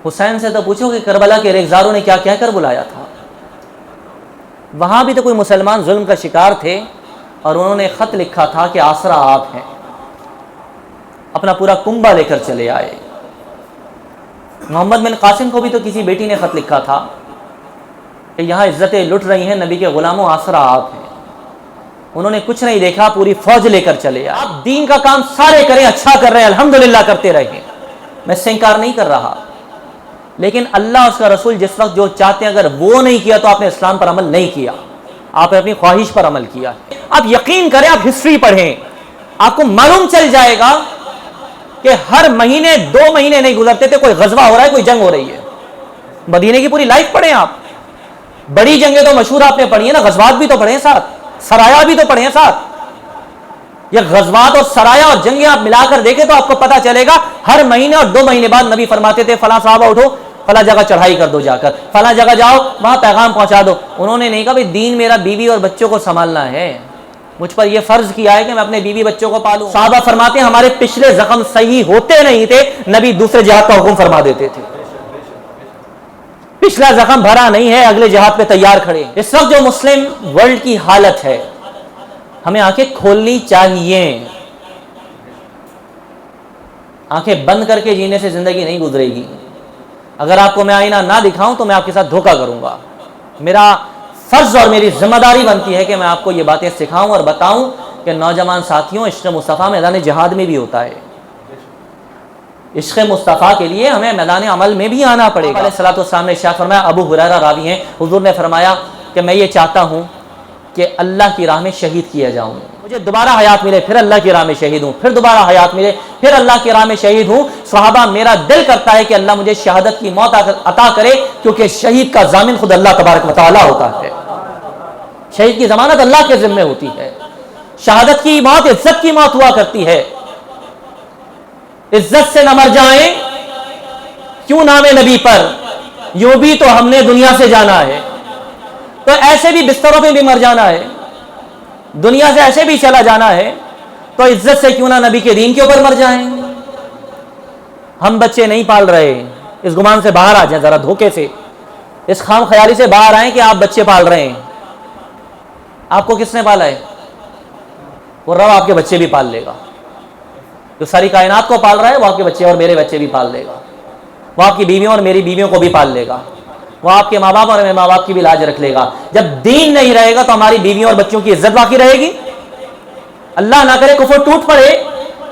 حسین سے تو پوچھو کہ کربلا کے ریگزاروں نے کیا کہہ کر بلایا تھا. وہاں بھی تو کوئی مسلمان ظلم کا شکار تھے اور انہوں نے خط لکھا تھا کہ آسرا آپ ہیں. اپنا پورا کنبہ لے کر چلے آئے. محمد بن قاسم کو بھی تو کسی بیٹی نے خط لکھا تھا کہ یہاں عزتیں لٹ رہی ہیں، نبی کے غلاموں آسرا آپ ہیں. انہوں نے کچھ نہیں دیکھا، پوری فوج لے کر چلے آئے. آپ دین کا کام سارے کریں، اچھا کر رہے ہیں، الحمدللہ کرتے رہیں، میں اس سے انکار نہیں کر رہا، لیکن اللہ اس کا رسول جس وقت جو چاہتے ہیں اگر وہ نہیں کیا تو آپ نے اسلام پر عمل نہیں کیا، آپ نے اپنی خواہش پر عمل کیا. آپ یقین کریں، آپ ہسٹری پڑھیں، آپ کو معلوم چل جائے گا کہ ہر مہینے 2 مہینے نہیں گزرتے تھے کوئی غزوہ ہو رہا ہے، کوئی جنگ ہو رہی ہے. مدینے کی پوری لائف پڑھیں آپ. بڑی جنگیں تو مشہور آپ نے پڑھی ہیں نا، غزوات بھی تو پڑھیں ساتھ، سرایا بھی تو پڑھیں ساتھ. یہ غزوات اور سرایا اور جنگیں آپ ملا کر دیکھیں تو آپ کو پتا چلے گا ہر مہینے اور 2 مہینے بعد نبی فرماتے تھے فلاں صحابہ اٹھو، فلاں جگہ چڑھائی کر دو، جا کر فلاں جگہ جاؤ، وہاں پیغام پہنچا دو. انہوں نے نہیں کہا بھائی دین میرا بیوی اور بچوں کو سنبھالنا ہے، مجھ پر یہ فرض کیا ہے کہ میں اپنے بیوی بچوں کو پالوں. صحابہ فرماتے ہیں ہمارے پچھلے زخم صحیح ہوتے نہیں تھے، نبی دوسرے جہاد کا حکم فرما دیتے تھے. پچھلا زخم بھرا نہیں ہے، اگلے جہاد پہ تیار کھڑے. اس وقت جو مسلم ورلڈ کی حالت ہے، ہمیں آنکھیں کھولنی چاہیے. آنکھیں بند کر کے جینے سے زندگی نہیں گزرے گی. اگر آپ کو میں آئینہ نہ دکھاؤں تو میں آپ کے ساتھ دھوکہ کروں گا. میرا فرض اور میری ذمہ داری بنتی ہے کہ میں آپ کو یہ باتیں سکھاؤں اور بتاؤں کہ نوجوان ساتھیوں، عشق مصطفیٰ میدان جہاد میں بھی ہوتا ہے. عشق مصطفیٰ کے لیے ہمیں میدان عمل میں بھی آنا پڑے گا. علیہ الصلوۃ والسلام نے ارشاد فرمایا، ابو ہریرہ راوی ہیں، حضور نے فرمایا کہ میں یہ چاہتا ہوں کہ اللہ کی راہ میں شہید کیا جاؤں، مجھے دوبارہ حیات ملے، پھر اللہ کی راہ میں شہید ہوں، پھر دوبارہ حیات ملے، پھر اللہ کی راہ میں شہید ہوں. صحابہ میرا دل کرتا ہے کہ اللہ مجھے شہادت کی موت عطا کرے، کیونکہ شہید کا ضامن خود اللہ تبارک و تعالیٰ ہوتا ہے. شہید کی ضمانت اللہ کے ذمہ ہوتی ہے. شہادت کی موت عزت کی موت ہوا کرتی ہے. عزت سے نہ مر جائیں کیوں نام نبی پر، یوں بھی تو ہم نے دنیا سے جانا ہے. تو ایسے بھی بستروں پہ بھی مر جانا ہے، دنیا سے ایسے بھی چلا جانا ہے، تو عزت سے کیوں نہ نبی کے دین کے اوپر مر جائیں. ہم بچے نہیں پال رہے، اس گمان سے باہر آ جائیں، ذرا دھوکے سے، اس خام خیالی سے باہر آئیں کہ آپ بچے پال رہے ہیں. آپ کو کس نے پالا ہے؟ وہ رب آپ کے بچے بھی پال لے گا. جو ساری کائنات کو پال رہا ہے وہ آپ کے بچے اور میرے بچے بھی پال لے گا. وہ آپ کی بیویوں اور میری بیویوں کو بھی پال لے گا. وہ آپ کے ماں باپ اور میرے ماں باپ کی بھی لاج رکھ لے گا. جب دین نہیں رہے گا تو ہماری بیویوں اور بچوں کی عزت باقی رہے گی؟ اللہ نہ کرے کفر ٹوٹ پڑے،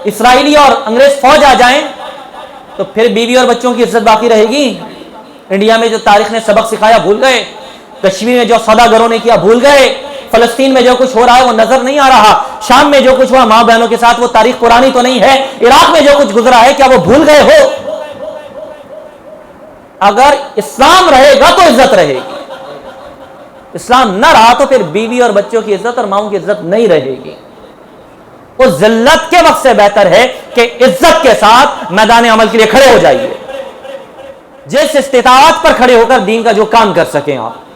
اسرائیلی اور انگریز فوج آ جائیں، تو پھر بیوی اور بچوں کی عزت باقی رہے گی؟ انڈیا میں جو تاریخ نے سبق سکھایا بھول گئے، کشمیر میں جو سوداگروں نے کیا بھول گئے، فلسطین میں جو کچھ ہو رہا ہے وہ نظر نہیں آ رہا، شام میں جو کچھ ہوا ماں بہنوں کے ساتھ وہ تاریخ پرانی تو نہیں ہے، عراق میں جو کچھ گزرا ہے کیا وہ بھول گئے ہو؟ اگر اسلام رہے گا تو عزت رہے گی، اسلام نہ رہا تو پھر بیوی اور بچوں کی عزت اور ماؤں کی عزت نہیں رہے گی. وہ ذلت کے وقت سے بہتر ہے کہ عزت کے ساتھ میدان عمل کے لیے کھڑے ہو جائیے، جس استطاعت پر کھڑے ہو کر دین کا جو کام کر سکیں. آپ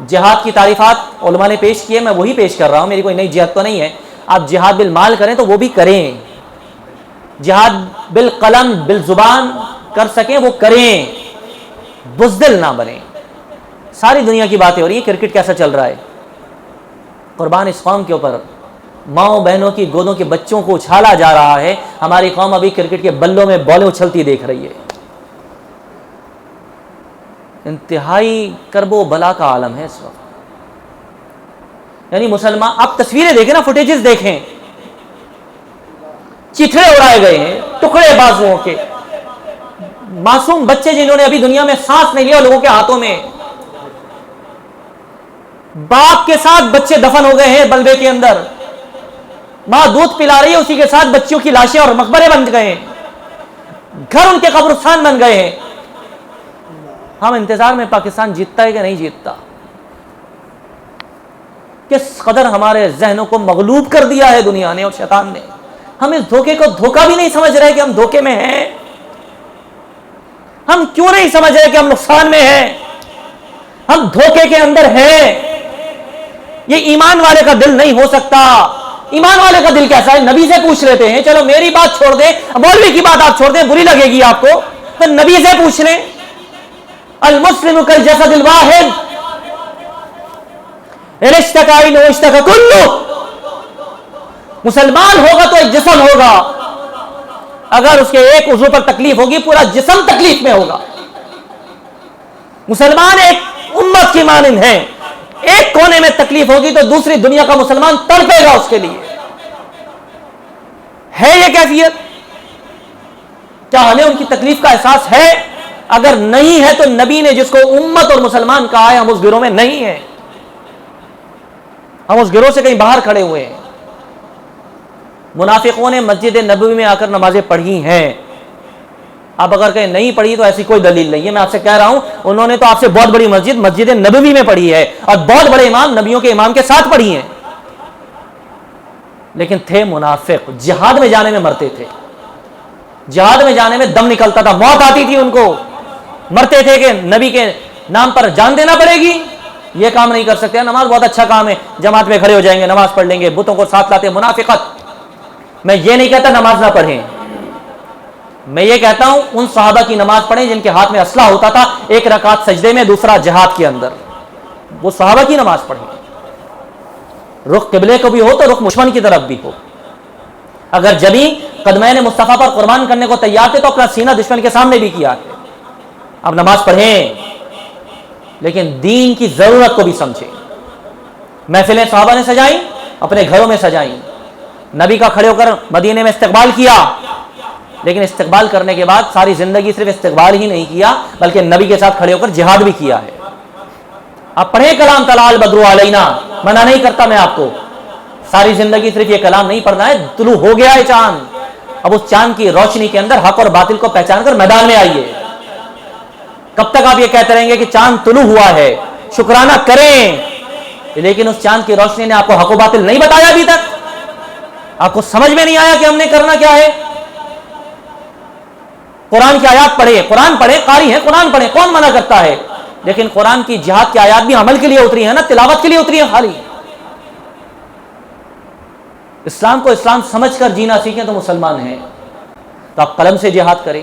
جہاد کی تعریفات علماء نے پیش کی ہے، میں وہی پیش کر رہا ہوں، میری کوئی نئی جہاد تو نہیں ہے. آپ جہاد بالمال کریں تو وہ بھی کریں، جہاد بالقلم بالزبان کر سکیں وہ کریں، بزدل نہ بنیں. ساری دنیا کی باتیں ہو رہی ہیں، کرکٹ کیسا چل رہا ہے، قربان اس قوم کے اوپر ماؤں بہنوں کی گودوں کے بچوں کو اچھالا جا رہا ہے. ہماری قوم ابھی کرکٹ کے بلوں میں بالیں اچھلتی دیکھ رہی ہے. انتہائی کرب و بلا کا عالم ہے اس وقت. یعنی مسلمان، آپ تصویریں دیکھیں نا، فوٹیجز دیکھیں، چتھڑے اڑائے گئے ہیں ٹکڑے بازوؤں کے، معصوم بچے جنہوں نے ابھی دنیا میں سانس نہیں لیا لوگوں کے ہاتھوں میں، باپ کے ساتھ بچے دفن ہو گئے ہیں بلبے کے اندر، ماں دودھ پلا رہی ہے اسی کے ساتھ بچوں کی لاشیں اور مقبرے بن گئے ہیں، گھر ان کے قبرستان بن گئے ہیں. ہم انتظار میں پاکستان جیتتا ہے کہ نہیں جیتتا. کس قدر ہمارے ذہنوں کو مغلوب کر دیا ہے دنیا نے اور شیطان نے. ہم اس دھوکے کو دھوکہ بھی نہیں سمجھ رہے کہ ہم دھوکے میں ہیں. ہم کیوں نہیں سمجھ رہے کہ ہم نقصان میں ہیں؟ ہم دھوکے کے اندر ہیں. یہ ایمان والے کا دل نہیں ہو سکتا. ایمان والے کا دل کیسا ہے؟ نبی سے پوچھ لیتے ہیں. چلو میری بات چھوڑ دیں، مولوی کی بات آپ چھوڑ دیں، بری لگے گی آپ کو. تو نبی سے پوچھ لیں، المسلم کالجسد الواحد ان اشتکا عینہ اشتکا کلہ، مسلمان ہوگا تو ایک جسم ہوگا، اگر اس کے ایک عضو پر تکلیف ہوگی پورا جسم تکلیف میں ہوگا۔ مسلمان ایک امت کی مانند ہے، ایک کونے میں تکلیف ہوگی تو دوسری دنیا کا مسلمان تڑپے گا اس کے لیے۔ ہے یہ کیفیت؟ کیا ہمیں ان کی تکلیف کا احساس ہے؟ اگر نہیں ہے تو نبی نے جس کو امت اور مسلمان کہا ہے ہم اس گروہ میں نہیں ہیں، ہم اس گروہ سے کہیں باہر کھڑے ہوئے ہیں۔ منافقوں نے مسجد نبوی میں آ کر نمازیں پڑھی ہیں، اب اگر کہیں نہیں پڑھی تو ایسی کوئی دلیل نہیں ہے، میں آپ سے کہہ رہا ہوں انہوں نے تو آپ سے بہت بڑی مسجد نبوی میں پڑھی ہے، اور بہت بڑے امام نبیوں کے امام کے ساتھ پڑھی ہیں، لیکن تھے منافق، جہاد میں جانے میں مرتے تھے، جہاد میں جانے میں دم نکلتا تھا، موت آتی تھی ان کو، مرتے تھے کہ نبی کے نام پر جان دینا پڑے گی، یہ کام نہیں کر سکتے۔ نماز بہت اچھا کام ہے، جماعت میں کھڑے ہو جائیں گے، نماز پڑھ لیں گے، بتوں کو ساتھ لاتے، منافقت۔ میں یہ نہیں کہتا نماز نہ پڑھیں، میں یہ کہتا ہوں ان صحابہ کی نماز پڑھیں جن کے ہاتھ میں اسلحہ ہوتا تھا، ایک رکعت سجدے میں دوسرا جہاد کے اندر، وہ صحابہ کی نماز پڑھیں، رخ قبلے کو بھی ہو تو رخ دشمن کی طرف بھی ہو۔ اگر جبھی قدمین مصطفیٰ پر قربان کرنے کو تیار تھے تو اپنا سینہ دشمن کے سامنے بھی کیا ہے۔ اب نماز پڑھیں لیکن دین کی ضرورت کو بھی سمجھیں۔ محفلیں صحابہ نے سجائیں، اپنے گھروں میں سجائیں، نبی کا کھڑے ہو کر مدینے میں استقبال کیا، لیکن استقبال کرنے کے بعد ساری زندگی صرف استقبال ہی نہیں کیا بلکہ نبی کے ساتھ کھڑے ہو کر جہاد بھی کیا ہے۔ آپ پڑھیں کلام طلع البدر علینا، منع نہیں کرتا میں آپ کو، ساری زندگی صرف یہ کلام نہیں پڑھنا ہے، طلوع ہو گیا ہے چاند، اب اس چاند کی روشنی کے اندر حق اور باطل کو پہچان کر میدان میں آئیے۔ کب تک آپ یہ کہتے رہیں گے کہ چاند طلوع ہوا ہے، شکرانہ کریں، لیکن اس چاند کی روشنی نے آپ کو حق و باطل نہیں بتایا ابھی تک؟ آپ کو سمجھ میں نہیں آیا کہ ہم نے کرنا کیا ہے؟ قرآن کی آیات پڑھے، قرآن پڑھے، قاری ہیں قرآن پڑھے، کون منع کرتا ہے؟ لیکن قرآن کی جہاد کی آیات بھی عمل کے لیے اتری ہیں نا، تلاوت کے لیے اتری ہیں خالی۔ اسلام کو اسلام سمجھ کر جینا سیکھیں تو مسلمان ہیں۔ تو آپ قلم سے جہاد کریں،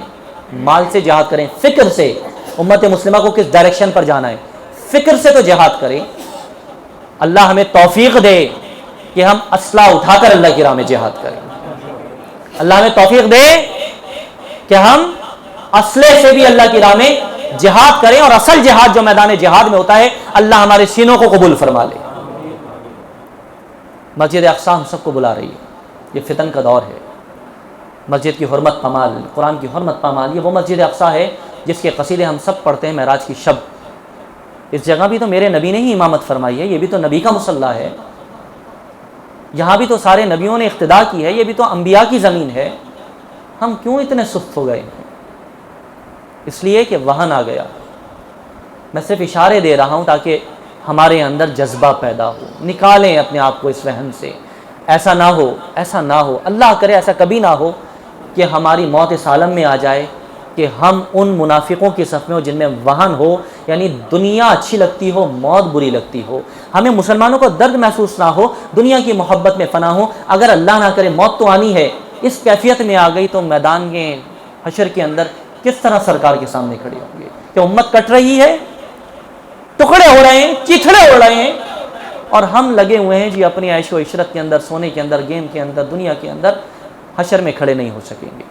مال سے جہاد کریں، فکر سے امت مسلمہ کو کس ڈائریکشن پر جانا ہے، فکر سے تو جہاد کریں۔ اللہ ہمیں توفیق دے کہ ہم اسلحہ اٹھا کر اللہ کی راہ میں جہاد کریں، اللہ ہمیں توفیق دے کہ ہم اسلحے سے بھی اللہ کی راہ میں جہاد کریں، اور اصل جہاد جو میدان جہاد میں ہوتا ہے اللہ ہمارے سینوں کو قبول فرما لے۔ مسجد اقصی ہم سب کو بلا رہی ہے، یہ فتن کا دور ہے، مسجد کی حرمت پامال، قرآن کی حرمت پامال، یہ وہ مسجد اقصی ہے جس کے قصیدے ہم سب پڑھتے ہیں معراج کی شب۔ اس جگہ بھی تو میرے نبی نے ہی امامت فرمائی ہے، یہ بھی تو نبی کا مصلی ہے، یہاں بھی تو سارے نبیوں نے اقتدا کی ہے، یہ بھی تو انبیاء کی زمین ہے، ہم کیوں اتنے سست ہو گئے ہیں؟ اس لیے کہ وہن آ گیا۔ میں صرف اشارے دے رہا ہوں تاکہ ہمارے اندر جذبہ پیدا ہو، نکالیں اپنے آپ کو اس وہن سے۔ ایسا نہ ہو، ایسا نہ ہو، اللہ کرے ایسا کبھی نہ ہو کہ ہماری موت اس عالم میں آ جائے کہ ہم ان منافقوں کی صف میں ہو جن میں وہن ہو، یعنی دنیا اچھی لگتی ہو، موت بری لگتی ہو، ہمیں مسلمانوں کو درد محسوس نہ ہو، دنیا کی محبت میں فنا ہو۔ اگر اللہ نہ کرے موت تو آنی ہے، اس کیفیت میں آ گئی تو میدان کے حشر کے اندر کس طرح سرکار کے سامنے کھڑے ہوں گے کہ امت کٹ رہی ہے، ٹکڑے ہو رہے ہیں، چیتھڑے ہو رہے ہیں، اور ہم لگے ہوئے ہیں جی اپنی عیش و عشرت کے اندر، سونے کے اندر، گیم کے اندر، دنیا کے اندر، حشر میں کھڑے نہیں ہو سکیں گے۔